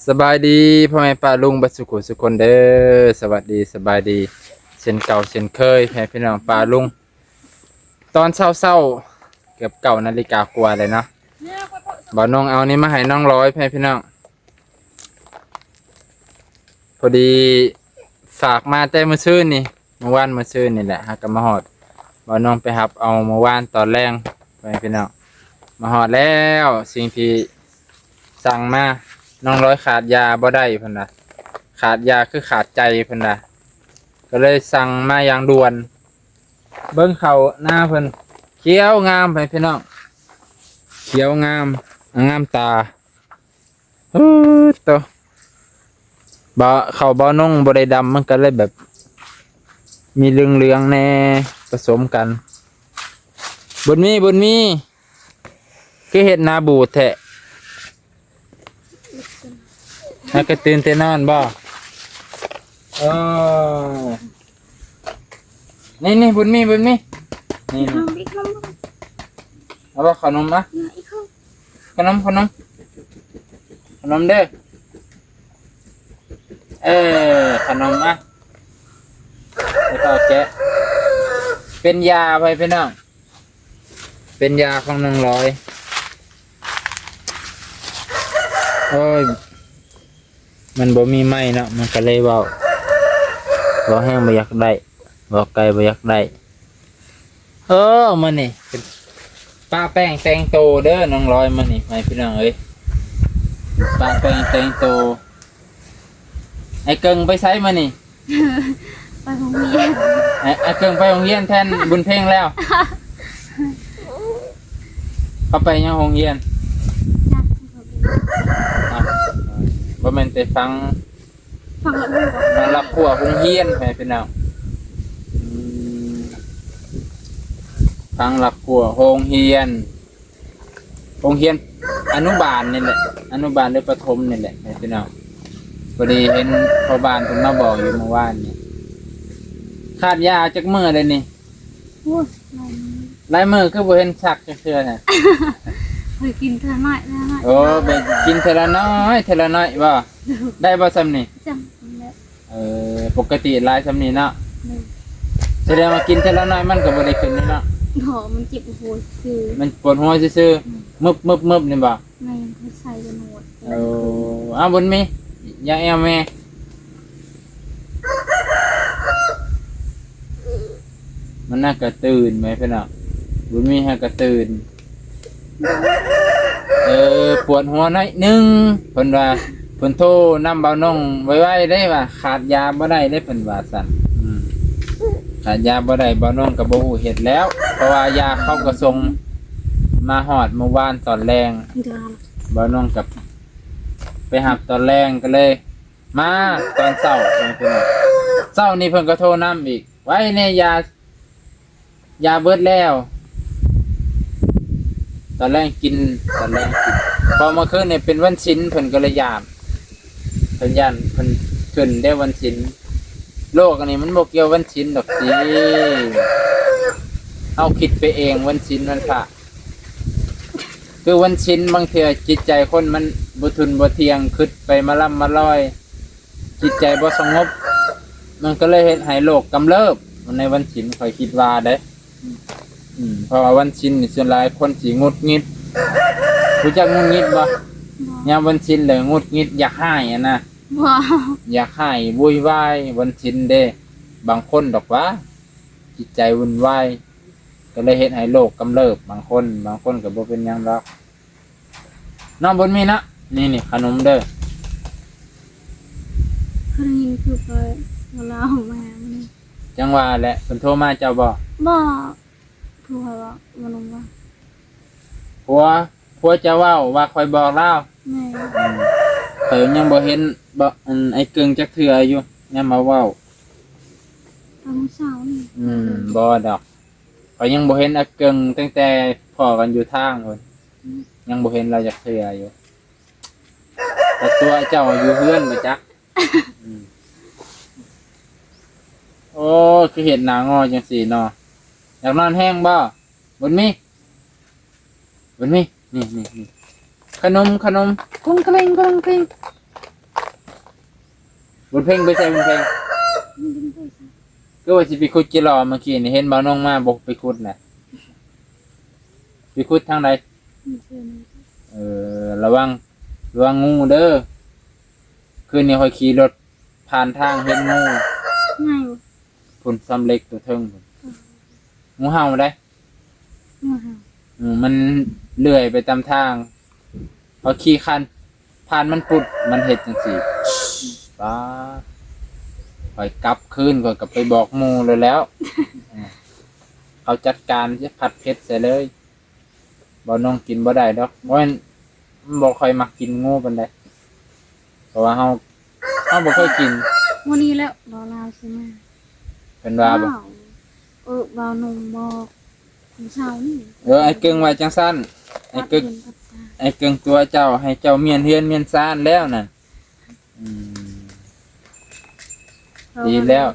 สบายดีพ่อแม่ป้าลุงบัดสุขุสุคนเด้อสวัสดีสบายดีเช่นเก่าเช่นเคยแพ่พี่น้องป้าลุงตอนเช้าเกือบ9 นาฬิกากว่าเลยเนาะบ่าวน้องเอานี่มาให้น้องร้อยแพ่พี่น้องพอดีฝากมาแต่มื้อซื่นนี่เมื่อวานมื้อซื่นนี่แหละฮักก็มาฮอดบ่าวน้องไปรับเอาเมื่อวานตอนแรงแพ่พี่น้องมาฮอดแล้วสิ่งที่สั่งมาน้องร้อยขาดยาบ่ได้เพิ่นน่ะขาดยาคือขาดใจเพิ่นน่ะก็เลยสั่งมาอย่างด่วนเบิ่งเขาหน้าเพิ่นเขียวงามไปพี่น้องเขียวงามงามตาตัวบ่เขาบ่นงบ่ได้ดำมันก็เลยแบบมีเหลืองๆแน่ผสมกันบุญมีคือเฮ็ดนาบูดแท้ให้กระตื่นแต่นอนบ่นี่บุญมีนี่เอาบ่ขนมอ่ะขนมเด้อขนมอ่ะแล้วก็แกะเป็นยาไปพี่น้องเป็นยาของ100โอ้ยมันบ่มีไม้เนาะมันก็เลยเว้าแห้งบ่อยากได้บ่ไกลบ่อยากได้มันนี่เป็นป้าแป้งแต่งโตเด้อน้องร้อยมันนี่ให้พี่น้องเอ้ยป้าแป้งแต่งโตไอ้เกิงไปไสมานี่ไปโรงเรียนไอ้เกิงไปโรงเรียนแทนบุญเพ่งแล้วเขาไปยังโรงเรียนบ่แม่นแต่ฟังรับครัวโรงเรียนให้พี่น้องฟังรับครัวโรงเรียนอนุบาลนี่แหละอนุบาลหรือประถมนี่แหละให้พี่น้องพอดีเห็นพ่อบ้านเพิ่นมาบอกอยู่เมื่อวานนี่ขาดยาจักมื้อเลยนี่โอ้ยหลายมื้อคือบ่เห็นชักจักเทื่อน่ะไปกินเธอหน่อยโอ้ไปกินเทละน้อยบ่ได้บ่ซ้ำนี่จำแล้วปกติหลายซ้ำนี่เนาะแสดงว่ากินเทละน้อยมันก็บ่ได้ขึ้นนี่เนาะหอมันเจ็บหัวคือมันปวดหัวซื่อๆมึบนี่บ่แม่เขาใส่กันหมดอ้าวบุญมีอย่าแอวแม่มันน่ากระตื่นไหมพี่น้องบุญมีให้กระตื่นปวดหัวหน่อยนึงเพิ่นว่าเพิ่นโทรนำเบาน้องไว้ได้ว่าขาดยาบ่ได้เพิ่นว่าซั่นขาดยาบ่ได้เบาน้องก็บ่ฮู้เฮ็ดแล้วเพราะว่ายาเขาก็ส่งมาฮอดเมื่อวานตอนแรงเบาน้องกับไปหับตอนแรงก็เลยมาตอนเช้าเพิ่นเช้านี้เพิ่นก็โทรนำอีกไว้ในยาเบิดแล้วตอนแรกกินพอมาคืนเนี่ยเป็นวันศิลเพิ่นก็เลยยามเพิ่นย่านเพิ่นขึ้นได้วันศิลโลกอันนี้มันบ่เกี่ยววันศิลดอกสิเอาคิดไปเองวันศิลวันพระคือวันศิลบางเทื่อจิตใจคนมันบ่ทุนบ่เที่ยงคิดไปมาล่ำมาลอยจิตใจบ่สงบมันก็เลยเฮ็ดให้โลกกำเริบในวันศิลข้อยคิดว่าเด้เพราะว่าวันศิลนี่ส่วนหลายคนสิงุดงิดรู้จักงุดงิดบ่ยามวันศิลเลยงุดงิดอยากให้นะอยากให้วุ่นวายวันศิลเด้บางคนดอกว่าจิตใจวุ่นวายก็เลยเฮ็ดให้โลกกำเริบบางคนก็บ่เป็นหยังดอกน้องบุญมีนะนี่ขนมเด้อคือยินคือไปเวลาของแม่จังว่าแหละเพิ่นโทรมาเจ้าบ่ผัวว่ามันลงว่าผัวจะเว้าว่าคอยบอกเล่ายังบ่เห็นบ่ไอ้เกิงจักเทื่ออยู่ยังมาเว้าตอนเช้านี่บ่ดอกข้อยยังบ่เห็นไอ้เกิงตั้งแต่พ้อกันอยู่ทางพุ่นยังบ่เห็นเราจักเทื่ออยู่แต่ตัวเจ้าอยู่เฮือนบ่จักโอ้คือเห็นหน้างอจังซี่เนาะอยากนอนแห้งบ่บุญมีนี่ขนมกุ้งกระเลง บุญเพ่งไปใส่บุญเพ่ง มันดึงไปซะ ก็ว่าสิไปขุดจิรอเมื่อกี้นี่เห็นบ่าวน้องมาบอกไปขุดน่ะไปขุดทางใด มันเชื่อมัน ระวังงูเด้อคืนนี้ค่อยขี่รถผ่านทางเห็นงู ง่ายบ่ พุ่นซ้ำเล็กตัวเทิงพุ่นงูเห่าได้ มาหา มันเลื่อยไปตามทางพอขี่คันผ่านมันปุดมันเห็ดจังสี่ป้าคอยกลับคืนก่อนกลับไปบอกหมูเลยแล้วเขาจัดการจะผัดเผ็ดใส่เลยบ่น้องกินบ่ได้ดอกเพราะมันบ่ค่อยมักกินงูปานใดเพราะว่าเฮาบ่เคยกิน วันนี้แล้วรอลาวใช่ไหม เป็นว่าบ่ บ่าวนมบอกของเช้านี่ ไอ้เกิงว่าจังซั่นไอ้เกิง ปัดตา ไอ้เกิงตัวเจ้าให้เจ้าเมียนเฮือนเมียนซ่านแล้วนั่นดีแล้ว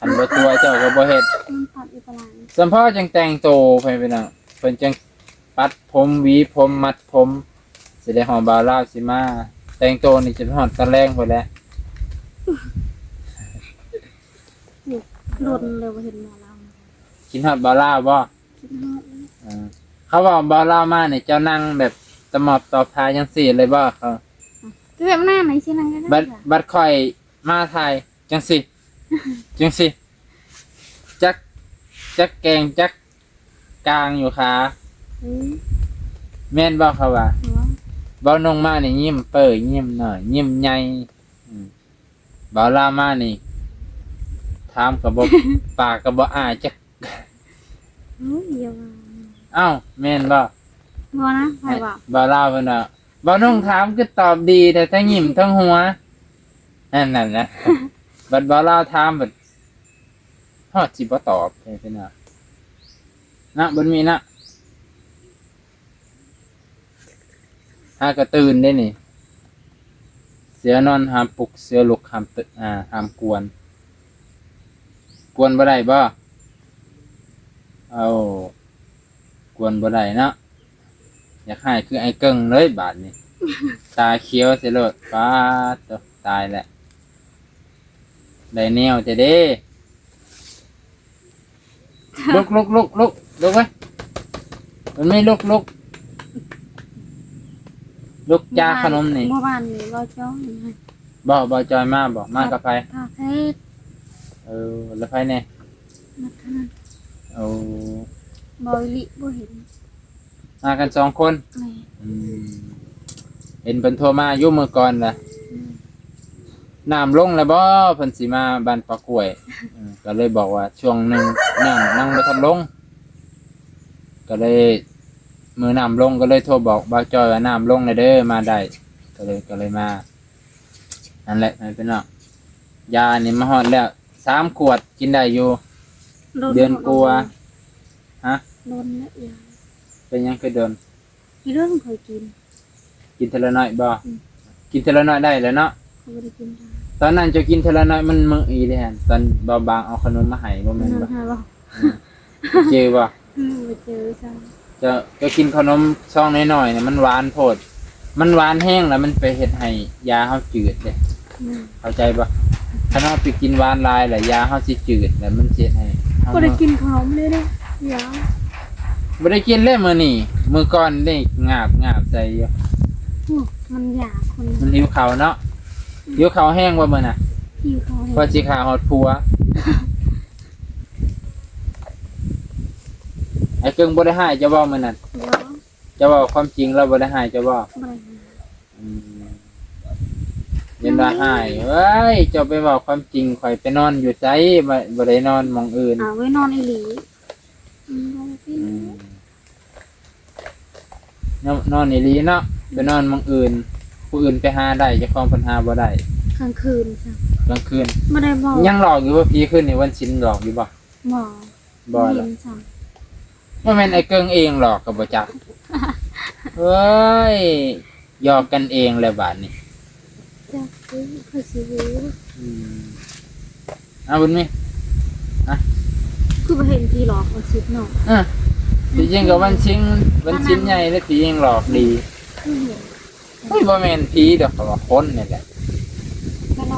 อันบ่ตัวเจ้าก็บ่เฮ็ด มันปัดอีปลาย สัมพ่อจังแต่งโตไปเป็นน่ะเพิ่นจังปัดผมหวีผมมัดผมสิได้หอมบ่าวลาวสิมาแต่งโตนี่จะฮอดตะแรงพุ่นแหละ โดนเลยว่าเห็นหมอลาว กินฮอดบ่าวลาวบ่ คิดฮอดเลย เขาบอกบ่าวลาวมานี่เจ้านั่งแบบตะหมอบตอบทายจังซี่เลยบ่เขา ก็แบบหน้าไหนสินั่งก็ได้ บัดข่อยมาไทยจังซี่จังซี่จักแกงจักกลางอยู่ขา แม่นบ่เขาว่า หัว บ่าวนงมานี่ยิ้มเปื่อยยิ้มหน่อยยิ้มใหญ่บ่าวลามานี่ถามก็บ่ ปากก็บ่อ้าจัก เฮ้ยอย่าว่า อ้าวแม่นบ่ บ่นะใครว่า บ่าวลาเพิ่นน่ะบ่าวนงถามคือตอบดีแต่ทั้งยิ้มทั้งหัวนั่นนะ บัดบ่าวลาถามบัดฮอดสิบ่ตอบเพิ่นน่ะนะบ่มีนะหากระตื่นได้นี่ เสือนอนห้ามปลุกเสือลุกห้ามตึห้ามกวน กวนบ่ได้บ่เอากวนบ่ได้เนาะอยากให้คือไอ้เกิ้งเลยบาดนี้ ตาเขียวเสียโลดป้าดตัวตายแหละได้แนวจะเด้ลุกไว้มันไม่ลุกจ้าขนมนี่ เมื่อวานนี่บ่จ้อง บ่จอยมาบ่มากับไผ พาเพชร แล้วไผแน่ นักขนาด เอา บ่ลิบ่เห็น มากัน2 คน แม่ เห็นเพิ่นโทรมาอยู่มื้อก่อนน่ะน้ำลงแล้วบ่เพิ่นสิมาบ้านปากกล้วยก็เลยบอกว่าช่วงหนึงน้ำบ่ทันลง ก็เลยมือน้ำลงก็เลยโทรบอกบ่าวจอยว่าน้ำลงเลยเด้อมาได้ก็เลยมานั่นแหละนั่นเป็นเนาะยานี่มาฮอดแล้ว3 ขวดกินได้อยู่ เดือนกลัวฮะ โดนละยา เป็นหยังคือเดิน อีเรื่องเคยกิน กินเทละน้อยบ่กินเทละน้อยได้แล้วเนาะ เขาบ่ได้กินได้ ตอนนั้นจะกินเทละน้อยมันมื้ออีเด้หั่นตอนเบาบางเอาขนมมาให้บ่แม่น น บ่ หาบ่ เจอบ่ บ่เจอซะ จะกินขนมซองน้อยๆเนี่ยมันหวานโพดมันหวานแห้งแล้วมันไปเฮ็ดให้ยาเฮาจืดเด้ เข้าใจปะถ้าเราไปกินหวานหลายแหละยาเขาสิจืดแล้วมันเจ็บให้เรา บ่ได้กินขนมเลยเด้ยา บ่ได้กินเลยมื้อนี้มื้อก่อนได้งาบใส่อยู่ โอ้มันยาคน มันหิวข้าวเนาะหิวข้าวแห้งบ่มื้อน่ะ หิวเขาให้ พอสิขาฮอดผัวไอ้เกิงบ่ได้ให้เจ้าบ่มื้อนั้น บ่ เจ้าเว้าความจริงแล้วบ่ได้ให้เจ้าบ่ บ่ได้ อืมยันว่าให้เว้ยเจ้าไปเว้าความจริงข่อยไปนอนอยู่ไสบ่ได้นอนหม้องอื่น ไว้นอนอีหลีบ่ได้กิน นอนอีหลีเนาะไปนอนหม้องอื่น ผู้อื่นไปหาได้เจ้าของเพิ่นหาบ่ได้ กลางคืนซะ กลางคืน บ่ได้บอก ยังหลอกอยู่ว่าผีขึ้นในวันชินหลอกอยู่บ่ บ่ บ่หร เห็ อก นซะ ว่าแม่นไอ้เกิงเองหลอกกับบ่จักเฮ้ยหยอกกันเองแล้วบาดนี้ จักคือคือสิรู้ เอาบุญมี คือบ่เห็นพี่หรอกเอาสิเนาะ ที่จริงกับวันชินใหญ่แล้วผีเองหลอกดี คือเห็น เฮ้ยบ่แม่นผีดอกเขาว่าคนนี่แหละ ก็เรา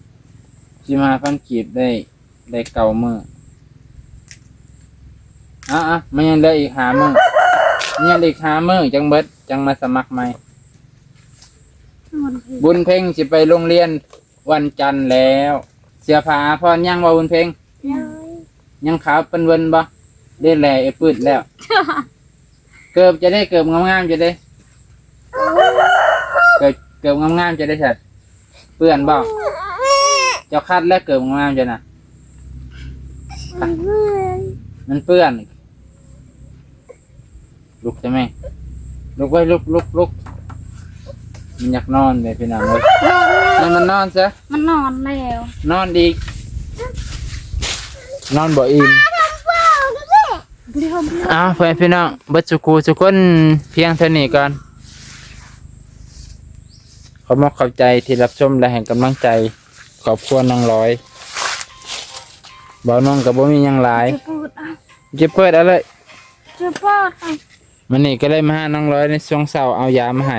15,000กีบได้เก่ามื้อมันยังเหลืออีก5มื้อยังเหลืออีก5มื้อจังเบิดจังมาสมัครใหม่บุญเพ็งสิไปโรงเรียนวันจันทร์แล้ว เสื้อผ้าพรยังบ่บุญเพ็งยังขาวเปิ้นเวินบ่ได้แลไอ้ปืดแล้ว เกือบจะได้เกือบงามๆจะได้เกือบงามๆจะได้สัตว์เปื้อนบ่เจ้าคัดแล้วเกือบงามๆจะน่ะมันเปื้อนลุกใช่ไหมลุกไว้ลุกมันอยากนอนเลยพี่น้องเลยให้มันนอนซะ มันนอนแล้ว นอนอีกนอนบ่อิ่มเพื่อนพี่น้องเบิดสุกูสุกคนเพียงเท่านี้ก่อนขอมอบขอบใจที่รับชมและแห่งกำลังใจขอบคุณน้องร้อยบ่าวน้องกับบ่มีหยังหลาย จะเปิดอะไร จะเปิด มันนี่ก็เลยมาหาน้องร้อยในช่วงเช้าเอายามาให้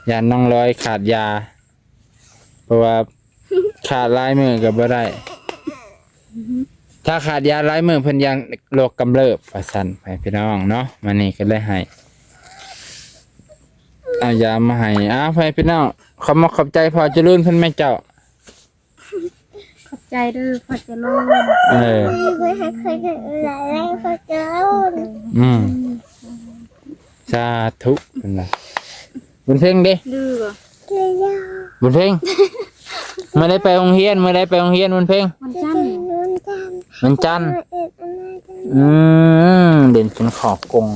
ยาน้องร้อยขาดยาเพราะว่าขาดลายมือกับบ่ได้ถ้าขาดยาลายมือเพิ่นยังโรคกำเริบว่าซั่นไปพี่น้องเนาะมันนี่ก็เลยให้เอายามาให้ไปพี่น้องขอบขอบใจพอเจริญเพิ่นแม่เจ้าขอบใจเด้อพอจะรู้ สาธุเป็นไรบุญเพ่งดิ ดื้อ บุญเพ่งเมื่อได้ไปโรงเรียนบุญเพ่ง มันจัน มันจันทร์เด่นเป็นขอบกง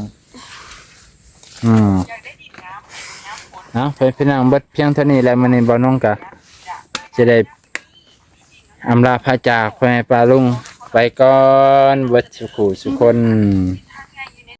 พี่น้องเบิดเพียงเท่านี้แล้วมันในบ่อน้องกะจะได้อำลาพระจากพ่อแม่ปลาลุงไปก่อนเบิดสุขุสุคน